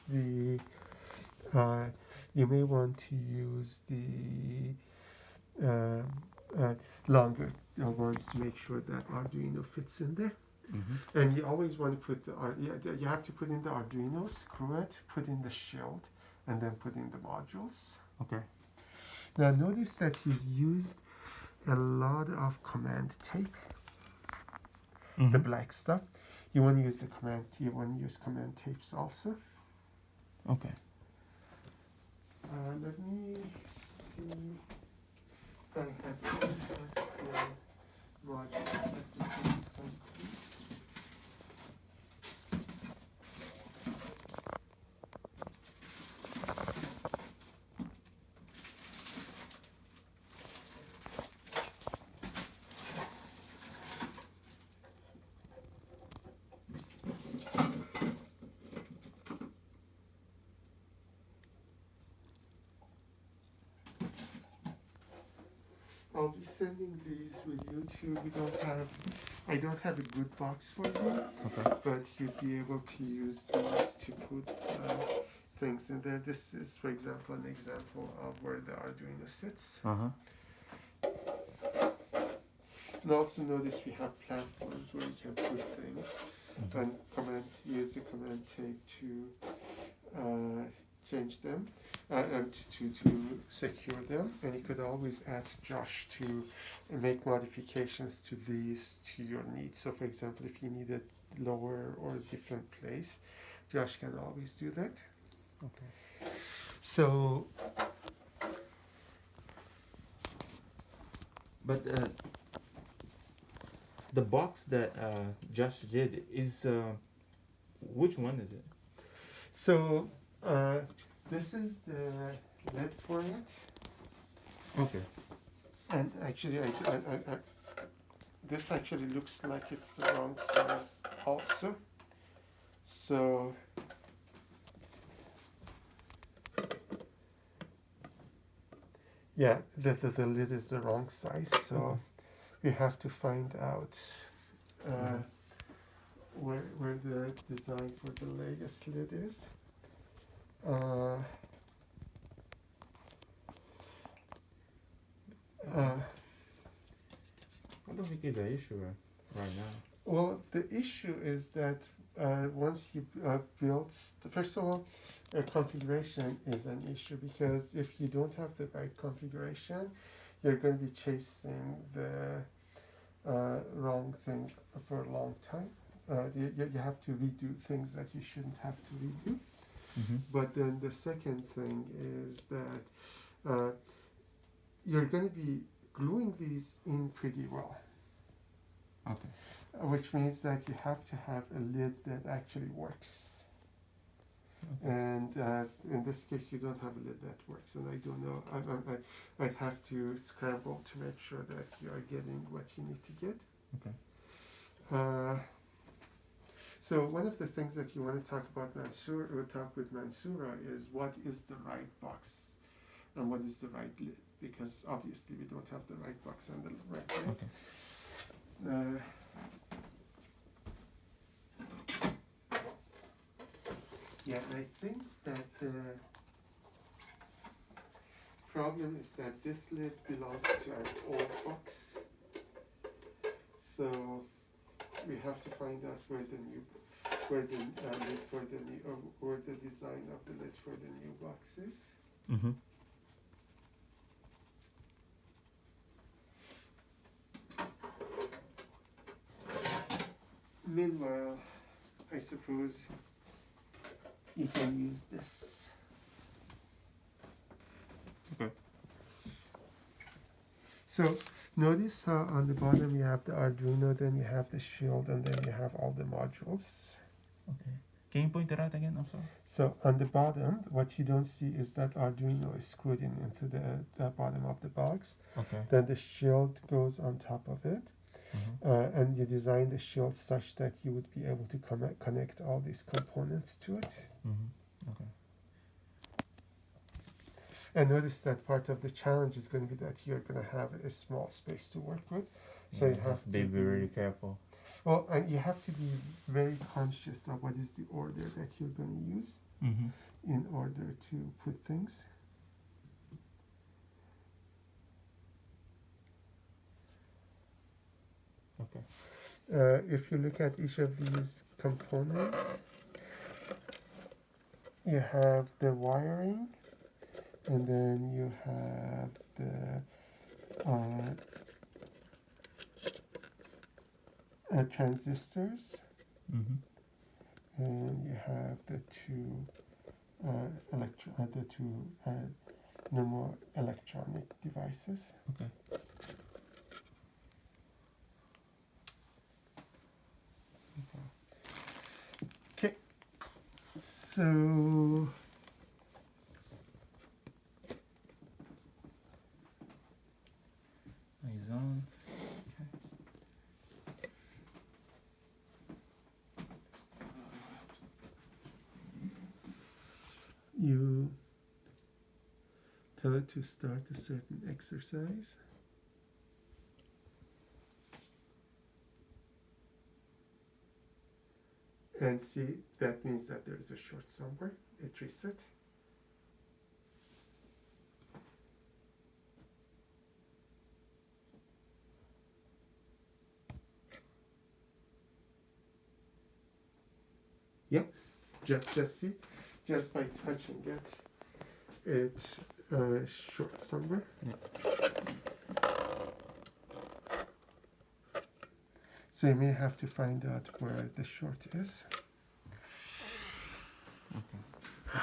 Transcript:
the you may want to use the uh, uh, longer ones to make sure that Arduino fits in there. Mm-hmm. And you always want to put you have to put in the Arduino, screw it, put in the shield, and then put in the modules. Okay. Now notice that he's used a lot of command tape, Mm-hmm. the black stuff. You want to use the command. You want to use command tapes also. Okay. Let me see if I have the modules that we can send, please. I'll be sending these with you too. I don't have a good box for you, Okay. but you'd be able to use these to put things in there. This is, for example, an example of where the Arduino sits. Uh-huh. And also notice we have platforms where you can put things and use the command tape to change them and to secure them. And you could always ask Josh to make modifications to these to your needs. So for example, if you need a lower or a different place, Josh can always do that. Okay. So But the box that Josh did is which one is it? so this is the lid for it. Okay. And actually, this actually looks like it's the wrong size also. So yeah, the lid is the wrong size. So Okay. we have to find out where the design for the latest lid is. I don't think it's an issue right now. Well, the issue is that once you build, first of all, configuration is an issue because if you don't have the right configuration, you're going to be chasing the wrong thing for a long time. You have to redo things that you shouldn't have to redo. Mm-hmm. But then the second thing is that you're going to be gluing these in pretty well. Okay. Which means that you have to have a lid that actually works. Okay. And in this case, you don't have a lid that works, and I don't know. I'd have to scramble to make sure that you are getting what you need to get. Okay. So one of the things that you want to talk with Mansoura is what is the right box and what is the right lid, because obviously we don't have the right box and the right lid. Okay. Yeah, I think that the problem is that this lid belongs to an old box. So we have to find out where the lid for the new, or the design of the lid for the new box is. Mm-hmm. Meanwhile, I suppose you can use this. Okay. So notice how on the bottom you have the Arduino, then you have the shield, and then you have all the modules. Okay. Can you point it out again? I'm sorry. So on the bottom, what you don't see is that Arduino is screwed into the bottom of the box. Okay. Then the shield goes on top of it. Mm-hmm. And you design the shield such that you would be able to connect all these components to it. Mm-hmm. Okay. And notice that part of the challenge is going to be that you're going to have a small space to work with. So Yeah, you have to be really careful. Well, and you have to be very conscious of what is the order that you're going to use Mm-hmm. in order to put things. Okay. If you look at each of these components, you have the wiring, and then you have the transistors, Mm-hmm. and you have the two normal electronic devices. Okay. Okay, so Eyes on. you tell it to start a certain exercise. And see, that means that there is a short somewhere. It reset. Yep, just see, just by touching it short somewhere. Yeah. So you may have to find out where the short is. Okay.